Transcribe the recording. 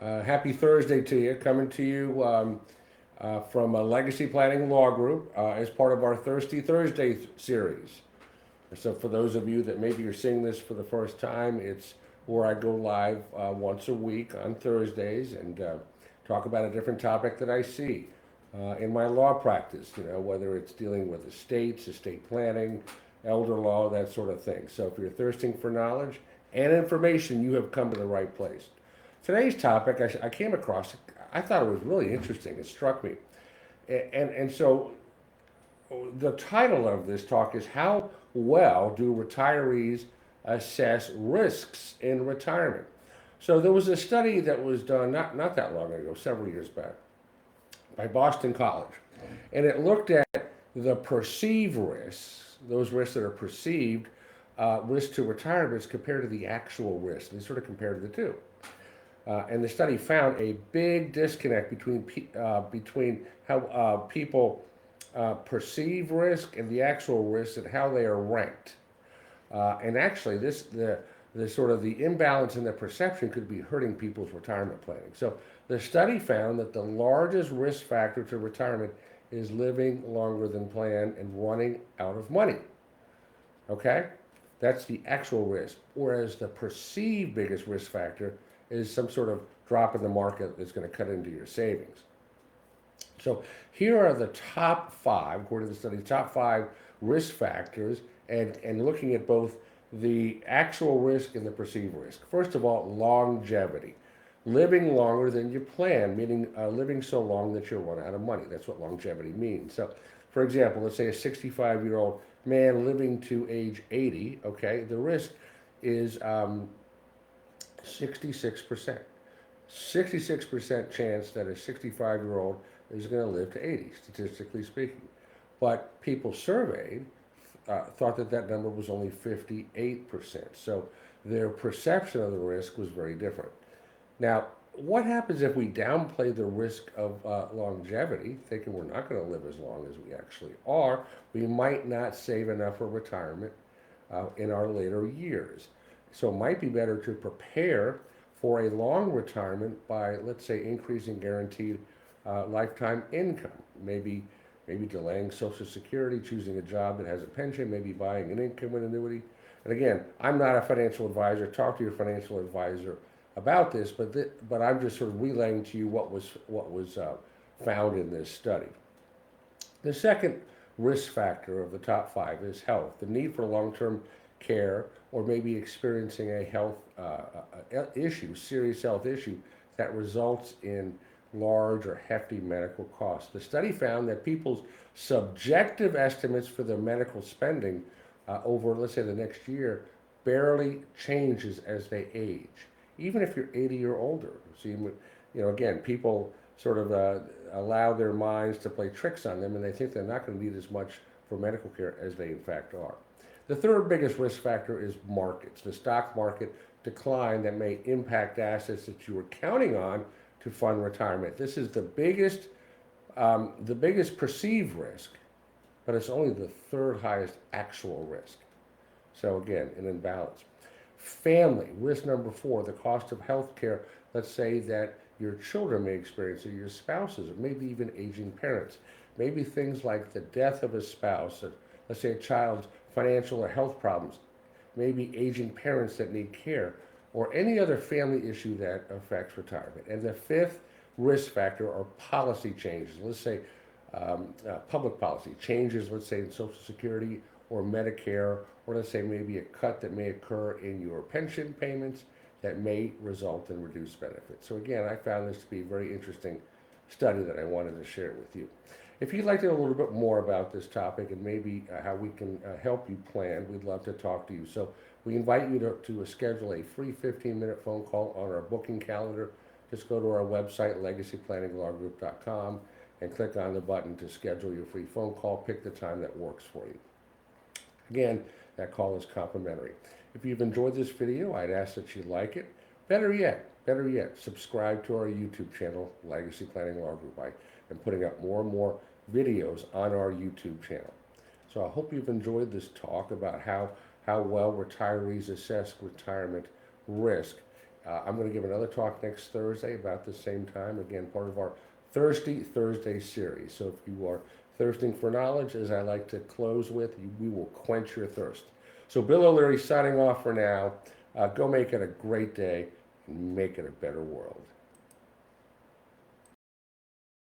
Happy Thursday to you. Coming to you from a Legacy Planning Law Group as part of our Thirsty Thursday series. So, for those of you that maybe you're seeing this for the first time, it's where I go live once a week on Thursdays and talk about a different topic that I see in my law practice. You know, whether it's dealing with estates, estate planning, elder law, that sort of thing. So, if you're thirsting for knowledge and information, you have come to the right place. Today's topic, I came across, I thought it was really interesting. It struck me. And so the title of this talk is How Well Do Retirees Assess Risks in Retirement? So there was a study that was done not that long ago, several years back, by Boston College. And it looked at the perceived risks, those risks that are perceived, risk to retirement compared to the actual risk. They sort of compared the two. And the study found a big disconnect between how people perceive risk and the actual risk and how they are ranked. And actually, the sort of the imbalance in the perception could be hurting people's retirement planning. So the study found that the largest risk factor to retirement is living longer than planned and running out of money. Okay, that's the actual risk. Whereas the perceived biggest risk factor is some sort of drop in the market that's going to cut into your savings. So here are the top five, according to the study, top five risk factors, and looking at both the actual risk and the perceived risk. First of all, longevity. Living longer than you plan, meaning living so long that you'll run out of money. That's what longevity means. So, for example, let's say a 65-year-old man living to age 80, okay, the risk is 66%. 66% chance that a 65-year-old is going to live to 80, statistically speaking. But people surveyed thought that that number was only 58%. So their perception of the risk was very different. Now, what happens if we downplay the risk of longevity, thinking we're not going to live as long as we actually are? We might not save enough for retirement in our later years. So it might be better to prepare for a long retirement by, let's say, increasing guaranteed lifetime income. Maybe delaying Social Security, choosing a job that has a pension, maybe buying an income annuity. And again, I'm not a financial advisor. Talk to your financial advisor about this, but I'm just sort of relaying to you what was found in this study. The second risk factor of the top five is health. The need for long-term care, or maybe experiencing a health issue, serious health issue that results in large or hefty medical costs. The study found that people's subjective estimates for their medical spending over, let's say, the next year barely changes as they age, even if you're 80 or older. So, again, people sort of allow their minds to play tricks on them, and they think they're not going to need as much for medical care as they in fact are. The third biggest risk factor is markets. The stock market decline that may impact assets that you were counting on to fund retirement. This is the biggest perceived risk, but it's only the third highest actual risk. So again, an imbalance. Family, risk number four, the cost of health care. Let's say that your children may experience, or your spouses, or maybe even aging parents. Maybe things like the death of a spouse, or let's say a child's financial or health problems, maybe aging parents that need care, or any other family issue that affects retirement. And the fifth risk factor are policy changes. Let's say public policy changes, let's say in Social Security or Medicare, or let's say maybe a cut that may occur in your pension payments that may result in reduced benefits. So again, I found this to be a very interesting study that I wanted to share with you. If you'd like to know a little bit more about this topic and maybe how we can help you plan, we'd love to talk to you. So we invite you to schedule a free 15-minute phone call on our booking calendar. Just go to our website, legacyplanninglawgroup.com, and click on the button to schedule your free phone call. Pick the time that works for you. Again, that call is complimentary. If you've enjoyed this video, I'd ask that you like it. Better yet, subscribe to our YouTube channel, Legacy Planning Law Group. I am putting up more and more videos on our YouTube channel. So I hope you've enjoyed this talk about how well retirees assess retirement risk. I'm going to give another talk next Thursday about the same time. Again, part of our Thirsty Thursday series. So if you are thirsting for knowledge, as I like to close with, we will quench your thirst. So Bill O'Leary signing off for now. Go make it a great day and make it a better world.